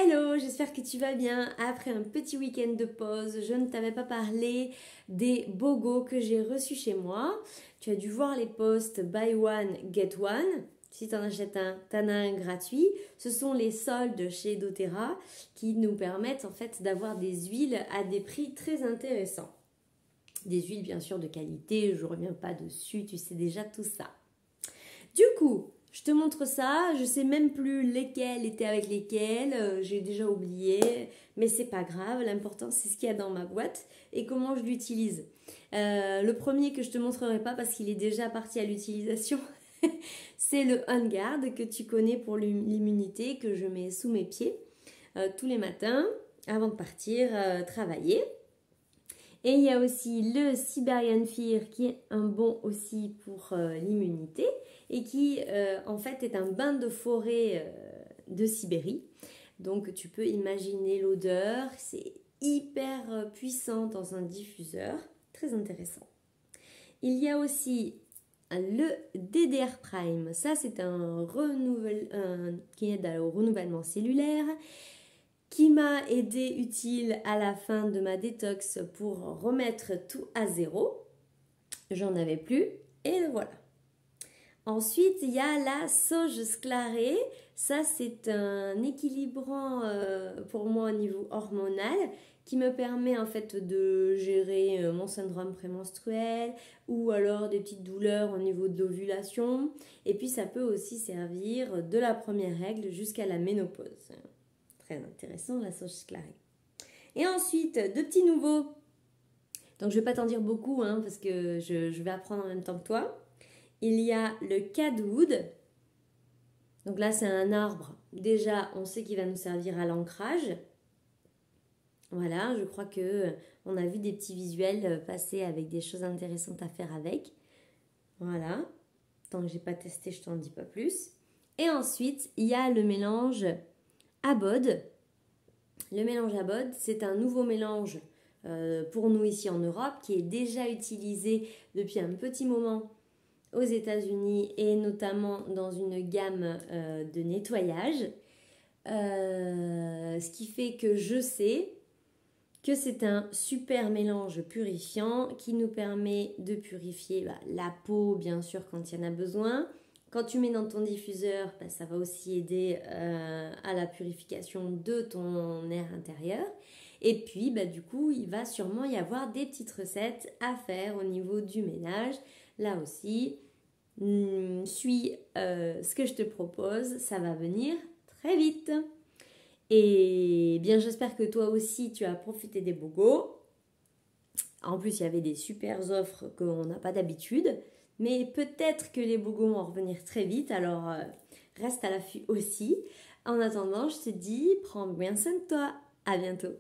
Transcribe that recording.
Hello, j'espère que tu vas bien. Après un petit week-end de pause, je ne t'avais pas parlé des BOGO que j'ai reçus chez moi. Tu as dû voir les posts Buy One, Get One. Si tu en achètes un, tu en as un gratuit. Ce sont les soldes chez doTERRA qui nous permettent en fait d'avoir des huiles à des prix très intéressants. Des huiles bien sûr de qualité, je ne reviens pas dessus, tu sais déjà tout ça. Du coup, je te montre ça, je sais même plus lesquels étaient avec lesquels, j'ai déjà oublié, mais c'est pas grave, l'important c'est ce qu'il y a dans ma boîte et comment je l'utilise. Le premier que je te montrerai pas parce qu'il est déjà parti à l'utilisation, c'est le On Guard que tu connais pour l'immunité que je mets sous mes pieds tous les matins avant de partir travailler. Et il y a aussi le Siberian Fear qui est un bon aussi pour l'immunité et qui en fait est un bain de forêt de Sibérie. Donc tu peux imaginer l'odeur, c'est hyper puissant dans un diffuseur, très intéressant. Il y a aussi le DDR Prime, ça c'est un qui aide au renouvellement cellulaire, qui m'a aidé utile à la fin de ma détox pour remettre tout à zéro. J'en avais plus et le voilà. Ensuite, il y a la sauge sclarée. Ça, c'est un équilibrant pour moi au niveau hormonal qui me permet en fait de gérer mon syndrome prémenstruel ou alors des petites douleurs au niveau de l'ovulation. Et puis, ça peut aussi servir de la première règle jusqu'à la ménopause. Très intéressant, la sauge sclarée. Et ensuite, deux petits nouveaux. Donc, je ne vais pas t'en dire beaucoup parce que je vais apprendre en même temps que toi. Il y a le Cadwood. Donc là, c'est un arbre. Déjà, on sait qu'il va nous servir à l'ancrage. Voilà, je crois qu'on a vu des petits visuels passer avec des choses intéressantes à faire avec. Voilà. Tant que je n'ai pas testé, je t'en dis pas plus. Et ensuite, il y a le mélange Abod. Le mélange Abod, c'est un nouveau mélange pour nous ici en Europe qui est déjà utilisé depuis un petit moment aux États-Unis et notamment dans une gamme de nettoyage. Ce qui fait que je sais que c'est un super mélange purifiant qui nous permet de purifier la peau, bien sûr, quand il y en a besoin. Quand tu mets dans ton diffuseur, ça va aussi aider à la purification de ton air intérieur. Et puis, du coup, il va sûrement y avoir des petites recettes à faire au niveau du ménage. Là aussi, suis ce que je te propose, ça va venir très vite. Et bien, j'espère que toi aussi, tu as profité des BOGO. En plus, il y avait des super offres qu'on n'a pas d'habitude. Mais peut-être que les BOGO vont revenir très vite, alors reste à l'affût aussi. En attendant, je te dis, prends bien soin de toi. À bientôt.